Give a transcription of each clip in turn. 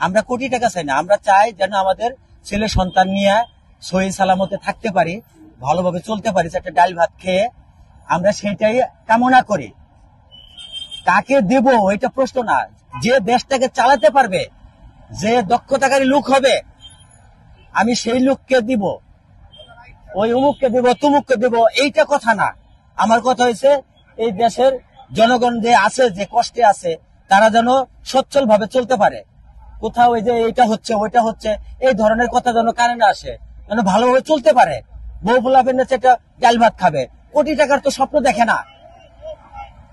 আমরা কোটি টাকা চাই না, আমরা চাই যেন আমাদের ছেলে সন্তান নিয়ে সহি সালামতে থাকতে পারি, ভালোভাবে চলতে পারি, একটা ডাল ভাত খেয়ে আমরা সেটাই কামনা করি। কাকে দেব এটা প্রশ্ন না, যে দেশটাকে চালাতে পারবে, যে দক্ষতাকারী লোক হবে, আমি সেই লোককে দিব, ওই অমুককে দেব তুমুককে দেব এইটা কথা না। আমার কথা হয়েছে এই দেশের জনগণ যে আছে, যে কষ্টে আছে, তারা যেন সচ্ছল ভাবে চলতে পারে। কোথাও ওই যে এইটা হচ্ছে ওইটা হচ্ছে এই ধরনের কথা যেন কানে না আসে, যেন ভালোভাবে চলতে পারে। বউ ফুলাফের নেছে একটা ডাল ভাত খাবে, কোটি টাকার তো স্বপ্ন দেখে না।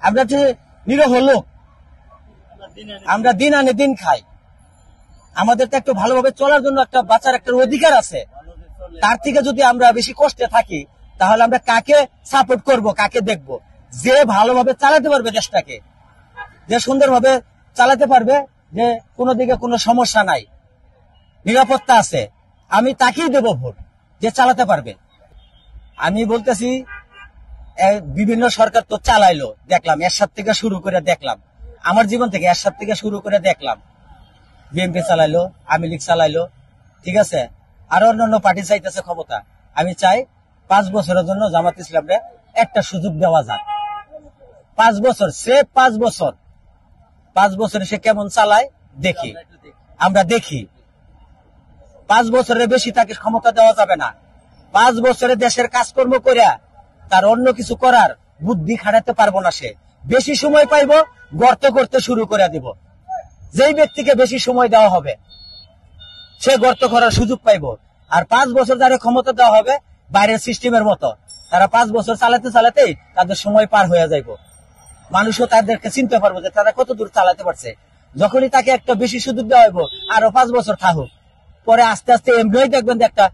আমরা যে নিরহ লোক, আমরা দিন আনে দিন খাই, আমাদের তো একটু ভালোভাবে চলার জন্য একটা বাঁচার একটা অধিকার আছে। তার থেকে যদি আমরা বেশি কষ্টে থাকি, তাহলে আমরা কাকে সাপোর্ট করব, কাকে দেখব? যে ভালোভাবে চালাতে পারবে দেশটাকে, যে সুন্দরভাবে চালাতে পারবে, যে কোনো দিকে কোনো সমস্যা নাই, নিরাপত্তা আছে, আমি তাকেই দেব ভোট, যে চালাতে পারবে। আমি বলতেছি বিভিন্ন সরকার তো চালাইলো, দেখলাম এরশাদ থেকে শুরু করে দেখলাম, আমার জীবন থেকে এরশাদ থেকে শুরু করে দেখলাম, বিএনপি চালাইলো, আওয়ামী লীগ চালাইলো, ঠিক আছে, আরো অন্যান্য পার্টি চাইতেছে ক্ষমতা। আমি চাই 5 বছরের জন্য জামাত ইসলামে একটা সুযোগ দেওয়া যাক। 5 বছর, সে 5 বছর, 5 বছরে সে কেমন চালায় দেখি, আমরা দেখি। 5 বছরের বেশি তাকে ক্ষমতা দেওয়া যাবে না। 5 বছরে দেশের কাজকর্ম করে তার অন্য কিছু করার বুদ্ধি খাটাতে পারবো না। সে বেশি সময় পাইব, গর্ত করতে শুরু করে দিব। যেই ব্যক্তিকে বেশি সময় দেওয়া হবে সে গর্ত করার সুযোগ পাইব। আর 5 বছর যারা ক্ষমতা দেওয়া হবে বাইরের সিস্টেমের মতো, তারা 5 বছর চালাতে চালাতেই তাদের সময় পার হয়ে যাইব। মানুষও তাদেরকে চিনতে পারবো যে তারা কত দূর চালাতে পারছে। যখনই তাকে একটা বেশি সুযোগ দেওয়া হইব, আরো 5 বছর থাকুক, পরে আস্তে আস্তে এমনিই দেখবেন যে একটা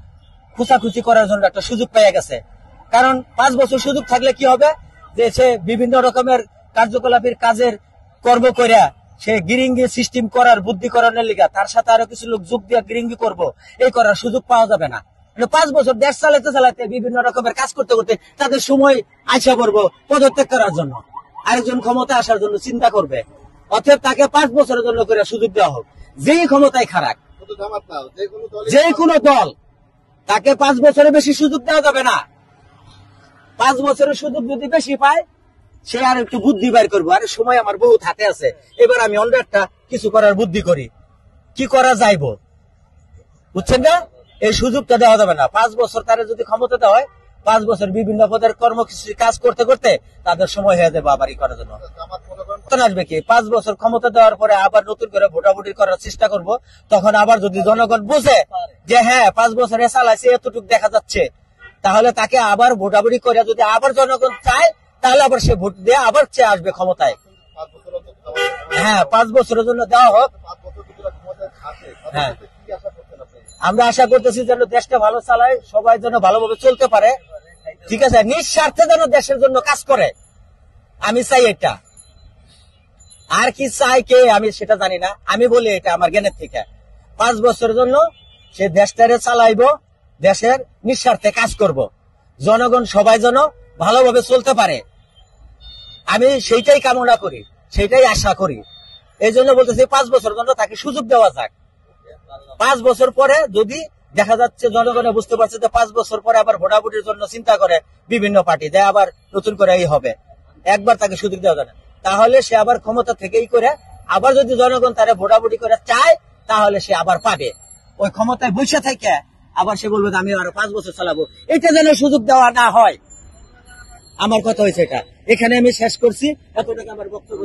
খুচাখুচি করার জন্য একটা সুযোগ পেয়ে গেছে। কারণ 5 বছর সুযোগ থাকলে কি হবে, যে সে বিভিন্ন রকমের কার্যকলাপের কাজের কর্ম করিয়া সে গিরিঙ্গি সিস্টেম করার বুদ্ধি করানোর লিগা তার সাথে আরো কিছু লোক যোগ দিয়ে গিরিঙ্গি করবো, এই করার সুযোগ পাওয়া যাবে না। 5 বছর দেশ চালাতে চালাতে বিভিন্ন রকমের কাজ করতে করতে তাদের সময় আশা করবো পদত্যাগ করার জন্য, আরেকজন ক্ষমতা আসার জন্য চিন্তা করবে। অতএব তাকে 5 বছরের জন্য করে সুযোগ দেওয়া হোক। যেই ক্ষমতায় খারাপ, যে কোনো দল, তাকে 5 বছরের বেশি সুযোগ দেওয়া যাবে না। 5 বছরের সুযোগ যদি বেশি পায়, সে আর একটু বুদ্ধি বের করবো, আরে সময় আমার বহুত হাতে আছে, এবার আমি অন্য একটা কিছু করার বুদ্ধি করি, কি করা যাইব, বুঝছেন না? এই সুযোগটা দেওয়া যাবে না। 5 বছর তারা যদি ক্ষমতা দেওয়া হয়, 5 বছর বিভিন্ন পদের কর্মসূচি কাজ করতে করতে তাদের সময় হয়ে যাবে আবার করার জন্য। আসবে কি 5 বছর ক্ষমতা দেওয়ার পরে আবার নতুন করে ভোটাভুটি করার চেষ্টা করব। তখন আবার যদি জনগণ বুঝে যে হ্যাঁ 5 বছরে চালাইছে, এতটুকু দেখা যাচ্ছে, তাহলে তাকে আবার ভোটাভুটি করে যদি আবার জনগণ চায়, তাহলে আবার সে ভোট দিয়ে আবার চেয়ে আসবে ক্ষমতায়। হ্যাঁ, 5 বছরের জন্য দেওয়া হোক। হ্যাঁ, আমরা আশা করতেছি যেন দেশটা ভালো চালায়, সবাই যেন ভালোভাবে চলতে পারে, ঠিক আছে, নিঃস্বার্থে যেন দেশের জন্য কাজ করে। আমি চাই এটা। আর কি চাই কে আমি সেটা জানি না, আমি বলি এটা আমার জ্ঞানের থেকে। 5 বছরের জন্য সে দেশটারে চালাইবো, দেশের নিঃস্বার্থে কাজ করব, জনগণ সবাই যেন ভালোভাবে চলতে পারে। আমি সেইটাই কামনা করি, সেইটাই আশা করি। এই জন্য বলতেছি 5 বছর জন্য তাকে সুযোগ দেওয়া যাক। 5 বছর পরে যদি দেখা যাচ্ছে জনগণে বুঝতে পারছে যে 5 বছর পরে আবার ভোটাভুটির জন্য চিন্তা করে বিভিন্ন পার্টি দেয়, আবার নতুন করে এই হবে, একবার তাকে সুযোগ দেওয়া যায় না, তাহলে সে আবার ক্ষমতা থেকেই করে আবার যদি জনগণ তারা ভোটাভুটি করে চায়, তাহলে সে আবার পাবে। ওই ক্ষমতায় বসে থেকে আবার সে বলবে আমি আরো 5 বছর চালাবো, এটা যেন সুযোগ দেওয়া না হয়। আমার কথা হয়েছে এটা, এখানে আমি শেষ করছি, এতটুকু আমার বক্তব্য।